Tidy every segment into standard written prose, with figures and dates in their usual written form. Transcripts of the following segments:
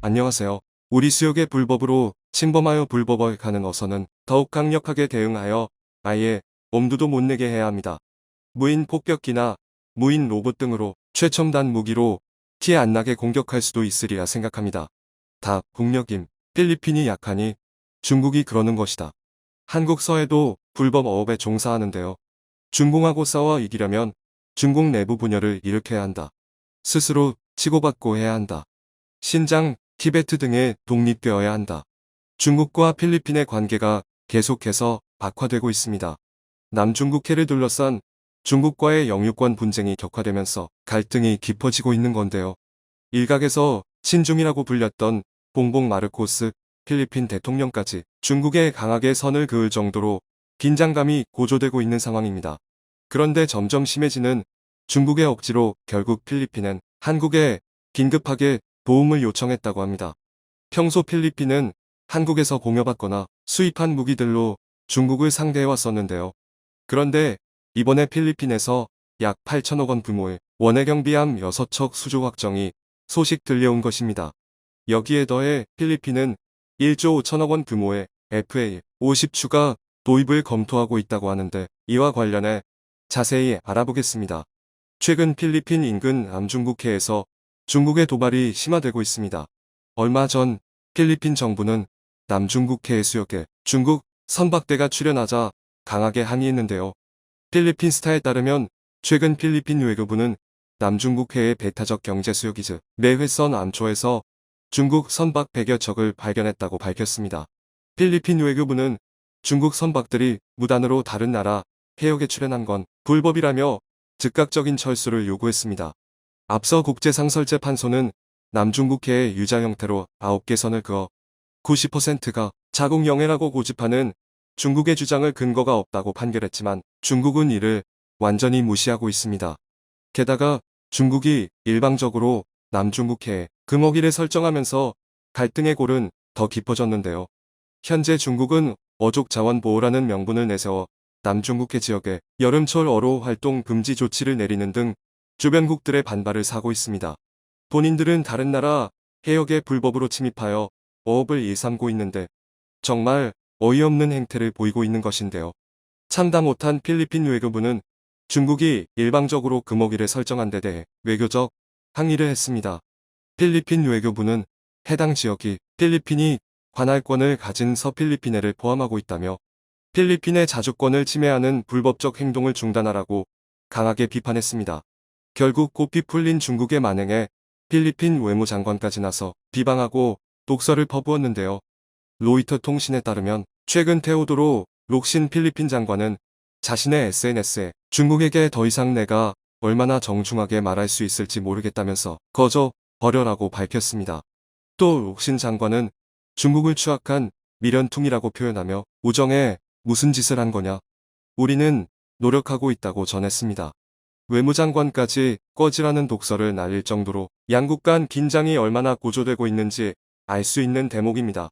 안녕하세요. 우리 수역의 불법으로 침범하여 불법을 가는 어선은 더욱 강력하게 대응하여 아예 엄두도 못 내게 해야 합니다. 무인 폭격기나 무인 로봇 등으로 최첨단 무기로 티 안 나게 공격할 수도 있으리라 생각합니다. 다 국력임. 필리핀이 약하니 중국이 그러는 것이다. 한국 서해도 불법 어업에 종사하는데요. 중공하고 싸워 이기려면 중국 내부 분열을 일으켜야 한다. 스스로 치고받고 해야 한다. 신장, 티베트 등에 독립되어야 한다. 중국과 필리핀의 관계가 계속해서 악화되고 있습니다. 남중국해를 둘러싼 중국과의 영유권 분쟁이 격화되면서 갈등이 깊어지고 있는 건데요. 일각에서 친중이라고 불렸던 봉봉 마르코스 필리핀 대통령까지 중국에 강하게 선을 그을 정도로 긴장감이 고조되고 있는 상황입니다. 그런데 점점 심해지는 중국의 억지로 결국 필리핀은 한국에 긴급하게 도움을 요청했다고 합니다. 평소 필리핀은 한국에서 공여받거나 수입한 무기들로 중국을 상대해왔었는데요. 그런데 이번에 필리핀에서 약 8천억 원 규모의 원해경비함 6척 수조 확정이 소식 들려온 것입니다. 여기에 더해 필리핀은 1조 5천억 원 규모의 FA-50 추가 도입을 검토하고 있다고 하는데 이와 관련해 자세히 알아보겠습니다. 최근 필리핀 인근 남중국해에서 중국의 도발이 심화되고 있습니다. 얼마 전 필리핀 정부는 남중국해 해수욕에 중국 선박대가 출현하자 강하게 항의했는데요. 필리핀 스타에 따르면 최근 필리핀 외교부는 남중국해의 배타적 경제수역이즈 내회선 암초에서 중국 선박 100여 척을 발견했다고 밝혔습니다. 필리핀 외교부는 중국 선박들이 무단으로 다른 나라 해역에 출현한 건 불법이라며 즉각적인 철수를 요구했습니다. 앞서 국제상설재판소는 남중국해의 유자 형태로 9개 선을 그어 90%가 자국영해라고 고집하는 중국의 주장을 근거가 없다고 판결했지만 중국은 이를 완전히 무시하고 있습니다. 게다가 중국이 일방적으로 남중국해에 금어기를 설정하면서 갈등의 골은 더 깊어졌는데요. 현재 중국은 어족 자원 보호라는 명분을 내세워 남중국해 지역에 여름철 어로 활동 금지 조치를 내리는 등 주변국들의 반발을 사고 있습니다. 본인들은 다른 나라 해역에 불법으로 침입하여 어업을 일삼고 있는데 정말 어이없는 행태를 보이고 있는 것인데요. 참다 못한 필리핀 외교부는 중국이 일방적으로 금어기를 설정한 데 대해 외교적 항의를 했습니다. 필리핀 외교부는 해당 지역이 필리핀이 관할권을 가진 서필리핀해를 포함하고 있다며 필리핀의 자주권을 침해하는 불법적 행동을 중단하라고 강하게 비판했습니다. 결국 꽃피 풀린 중국의 만행에 필리핀 외무장관까지 나서 비방하고 독설을 퍼부었는데요. 로이터 통신에 따르면 최근 테오도로 록신 필리핀 장관은 자신의 SNS에 중국에게 더 이상 내가 얼마나 정중하게 말할 수 있을지 모르겠다면서 거저 버려라고 밝혔습니다. 또 록신 장관은 중국을 추악한 미련퉁이라고 표현하며 우정에 무슨 짓을 한 거냐. 우리는 노력하고 있다고 전했습니다. 외무장관까지 꺼지라는 독설을 날릴 정도로 양국 간 긴장이 얼마나 고조되고 있는지 알 수 있는 대목입니다.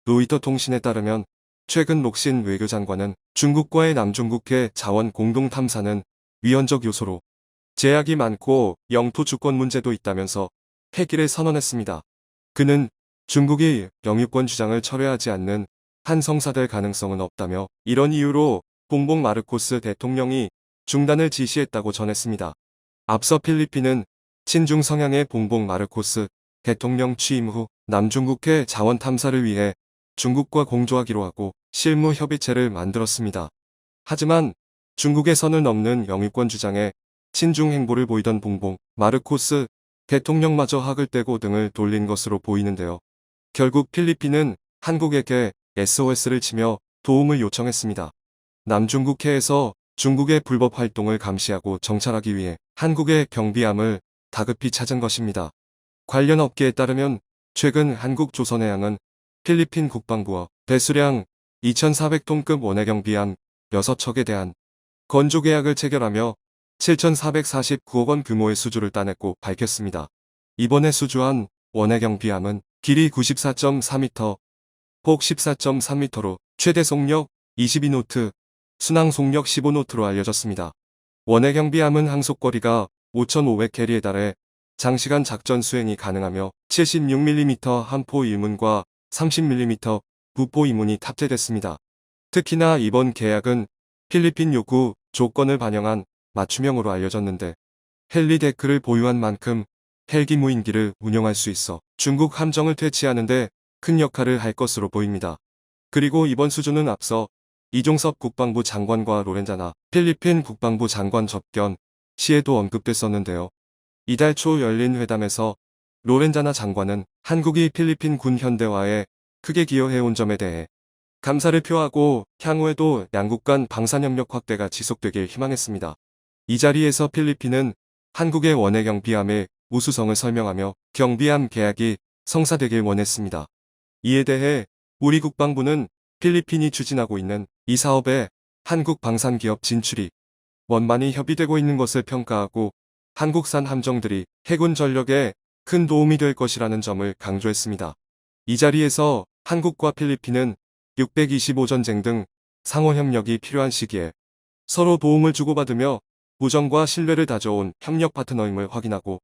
로이터 통신에 따르면 최근 록신 외교장관은 중국과의 남중국해 자원 공동 탐사는 위헌적 요소로 제약이 많고 영토 주권 문제도 있다면서 폐기를 선언했습니다. 그는 중국이 영유권 주장을 철회하지 않는 한 성사될 가능성은 없다며 이런 이유로 봉봉 마르코스 대통령이 중단을 지시했다고 전했습니다. 앞서 필리핀은 친중 성향의 봉봉 마르코스 대통령 취임 후 남중국해 자원 탐사를 위해 중국과 공조하기로 하고 실무 협의체를 만들었습니다. 하지만 중국의 선을 넘는 영유권 주장에 친중 행보를 보이던 봉봉 마르코스 대통령마저 학을 떼고 등을 돌린 것으로 보이는데요. 결국 필리핀은 한국에게 SOS를 치며 도움을 요청했습니다. 남중국해에서 중국의 불법 활동을 감시하고 정찰하기 위해 한국의 경비함을 다급히 찾은 것입니다. 관련 업계에 따르면 최근 한국조선해양은 필리핀 국방부와 배수량 2,400톤급 원해경비함 6척에 대한 건조 계약을 체결하며 7,449억 원 규모의 수주를 따냈고 밝혔습니다. 이번에 수주한 원해경비함은 길이 94.4m, 폭 14.3m로 최대 속력 22노트, 순항 속력 15노트로 알려졌습니다. 원해경비함은 항속거리가 5,500캐리에 달해 장시간 작전 수행이 가능하며 76mm 함포 1문과 30mm 부포 2문이 탑재됐습니다. 특히나 이번 계약은 필리핀 요구 조건을 반영한 맞춤형으로 알려졌는데 헬리 데크를 보유한 만큼 헬기 무인기를 운용할 수 있어 중국 함정을 퇴치하는데 큰 역할을 할 것으로 보입니다. 그리고 이번 수주는 앞서 이종섭 국방부 장관과 로렌자나 필리핀 국방부 장관 접견 시에도 언급됐었는데요. 이달 초 열린 회담에서 로렌자나 장관은 한국이 필리핀 군 현대화에 크게 기여해온 점에 대해 감사를 표하고 향후에도 양국 간 방산협력 확대가 지속되길 희망했습니다. 이 자리에서 필리핀은 한국의 원해 경비함의 우수성을 설명하며 경비함 계약이 성사되길 원했습니다. 이에 대해 우리 국방부는 필리핀이 추진하고 있는 이 사업에 한국 방산기업 진출이 원만히 협의되고 있는 것을 평가하고 한국산 함정들이 해군 전력에 큰 도움이 될 것이라는 점을 강조했습니다. 이 자리에서 한국과 필리핀은 625 전쟁 등 상호 협력이 필요한 시기에 서로 도움을 주고받으며 우정과 신뢰를 다져온 협력 파트너임을 확인하고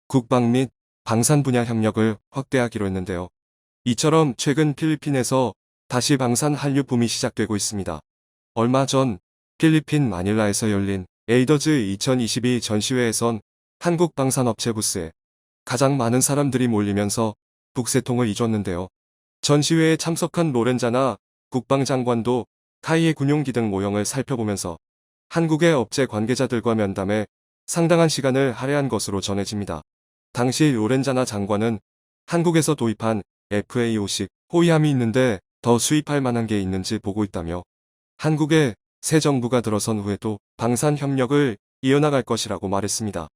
국방 및 방산 분야 협력을 확대하기로 했는데요. 이처럼 최근 필리핀에서 다시 방산 한류 붐이 시작되고 있습니다. 얼마 전 필리핀 마닐라에서 열린 에이더즈 2022 전시회에선 한국 방산업체 부스에 가장 많은 사람들이 몰리면서 북새통을 이뤘는데요. 전시회에 참석한 로렌자나 국방장관도 카이의 군용기 등 모형을 살펴보면서 한국의 업체 관계자들과 면담에 상당한 시간을 할애한 것으로 전해집니다. 당시 로렌자나 장관은 한국에서 도입한 FA50 호위함이 있는데 더 수입할 만한 게 있는지 보고 있다며 한국의 새 정부가 들어선 후에도 방산 협력을 이어나갈 것이라고 말했습니다.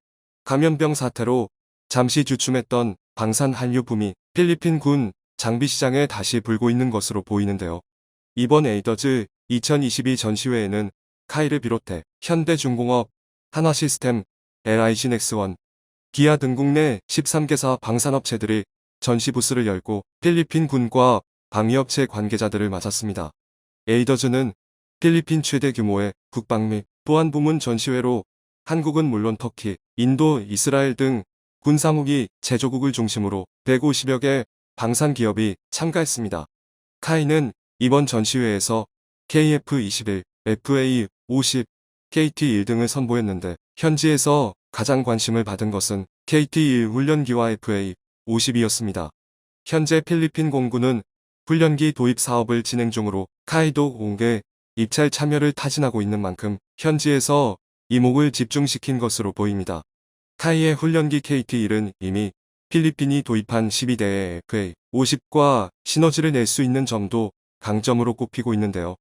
감염병 사태로 잠시 주춤했던 방산 한류 붐이 필리핀 군 장비 시장에 다시 불고 있는 것으로 보이는데요. 이번 에이더즈 2022 전시회에는 카이를 비롯해 현대중공업, 한화시스템, LIG넥스원, 기아 등 국내 13개사 방산업체들이 전시 부스를 열고 필리핀 군과 방위업체 관계자들을 맞았습니다. 에이더즈는 필리핀 최대 규모의 국방 및 보안 부문 전시회로 한국은 물론 터키, 인도, 이스라엘 등 군사무기 제조국을 중심으로 150여 개 방산 기업이 참가했습니다. 카이는 이번 전시회에서 KF-21, FA-50, KT-1 등을 선보였는데 현지에서 가장 관심을 받은 것은 KT-1 훈련기와 FA-50이었습니다. 현재 필리핀 공군은 훈련기 도입 사업을 진행 중으로 카이도 공개 입찰 참여를 타진하고 있는 만큼 현지에서 이목을 집중시킨 것으로 보입니다. 카이의 훈련기 KT-1은 이미 필리핀이 도입한 12대의 FA-50과 시너지를 낼 수 있는 점도 강점으로 꼽히고 있는데요.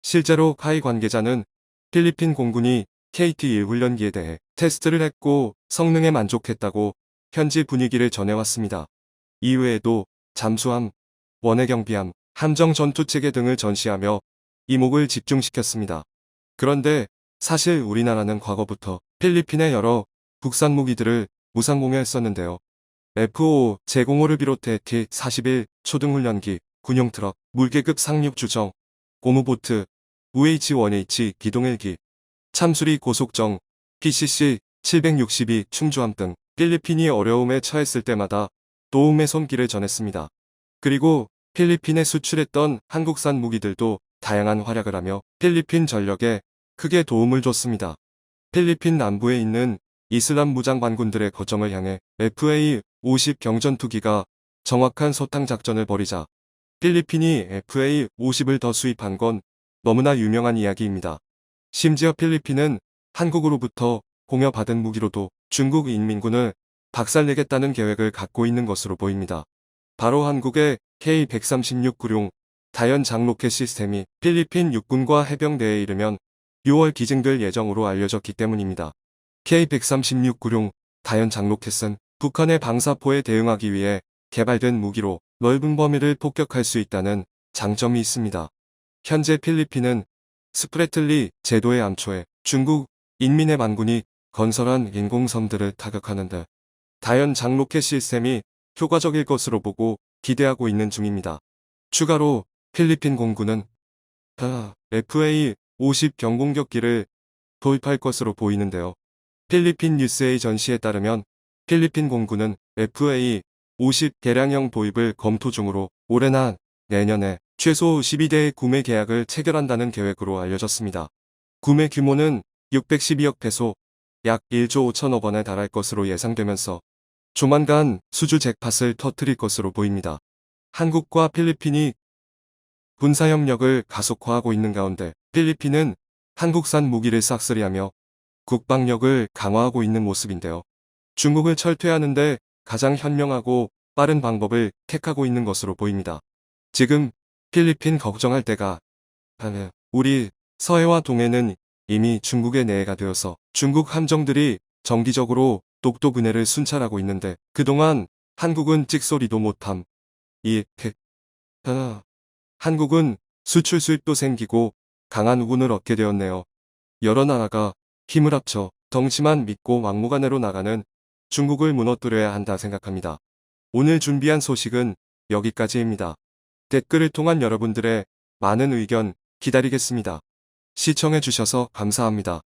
실제로 카이 관계자는 필리핀 공군이 KT-1 훈련기에 대해 테스트를 했고 성능에 만족했다고 현지 분위기를 전해왔습니다. 이외에도 잠수함, 원해경비함, 함정 전투체계 등을 전시하며 이목을 집중시켰습니다. 그런데 사실 우리나라는 과거부터 필리핀의 여러 국산 무기들을 무상 공여했었는데요. F-5 제공호를 비롯해 T-41 초등훈련기, 군용트럭, 물계급 상륙주정, 고무보트, UH-1H 기동헬기, 참수리 고속정, PCC-762 충주함 등 필리핀이 어려움에 처했을 때마다 도움의 손길을 전했습니다. 그리고 필리핀에 수출했던 한국산 무기들도 다양한 활약을 하며 필리핀 전력에 크게 도움을 줬습니다. 필리핀 남부에 있는 이슬람 무장 반군들의 거점을 향해 FA-50 경전투기가 정확한 소탕 작전을 벌이자 필리핀이 FA-50을 더 수입한 건 너무나 유명한 이야기입니다. 심지어 필리핀은 한국으로부터 공여받은 무기로도 중국 인민군을 박살내겠다는 계획을 갖고 있는 것으로 보입니다. 바로 한국의 K-136 구룡 다연장 로켓 시스템이 필리핀 육군과 해병대에 이르면 6월 기증될 예정으로 알려졌기 때문입니다. K-136 구룡 다연장 로켓은 북한의 방사포에 대응하기 위해 개발된 무기로 넓은 범위를 폭격할 수 있다는 장점이 있습니다. 현재 필리핀은 스프래틀리 제도의 암초에 중국 인민의 반군이 건설한 인공섬들을 타격하는데 다연장 로켓 시스템이 효과적일 것으로 보고 기대하고 있는 중입니다. 추가로 필리핀 공군은 FA-50 경공격기를 도입할 것으로 보이는데요. 필리핀 뉴스의 전시에 따르면 필리핀 공군은 FA-50 개량형 도입을 검토 중으로 올해나 내년에 최소 12대의 구매 계약을 체결한다는 계획으로 알려졌습니다. 구매 규모는 612억 페소, 약 1조 5천억 원에 달할 것으로 예상되면서 조만간 수주 잭팟을 터뜨릴 것으로 보입니다. 한국과 필리핀이 군사협력을 가속화하고 있는 가운데 필리핀은 한국산 무기를 싹쓸이하며 국방력을 강화하고 있는 모습인데요. 중국을 철퇴하는데 가장 현명하고 빠른 방법을 택하고 있는 것으로 보입니다. 지금 필리핀 걱정할 때가 아니에요. 우리 서해와 동해는 이미 중국의 내해가 되어서 중국 함정들이 정기적으로 독도 근해를 순찰하고 있는데 그동안 한국은 찍소리도 못함. 한국은 수출 수입도 생기고 강한 우군을 얻게 되었네요. 여러 나라가 힘을 합쳐 덩치만 믿고 막무가내로 나가는 중국을 무너뜨려야 한다 생각합니다. 오늘 준비한 소식은 여기까지입니다. 댓글을 통한 여러분들의 많은 의견 기다리겠습니다. 시청해주셔서 감사합니다.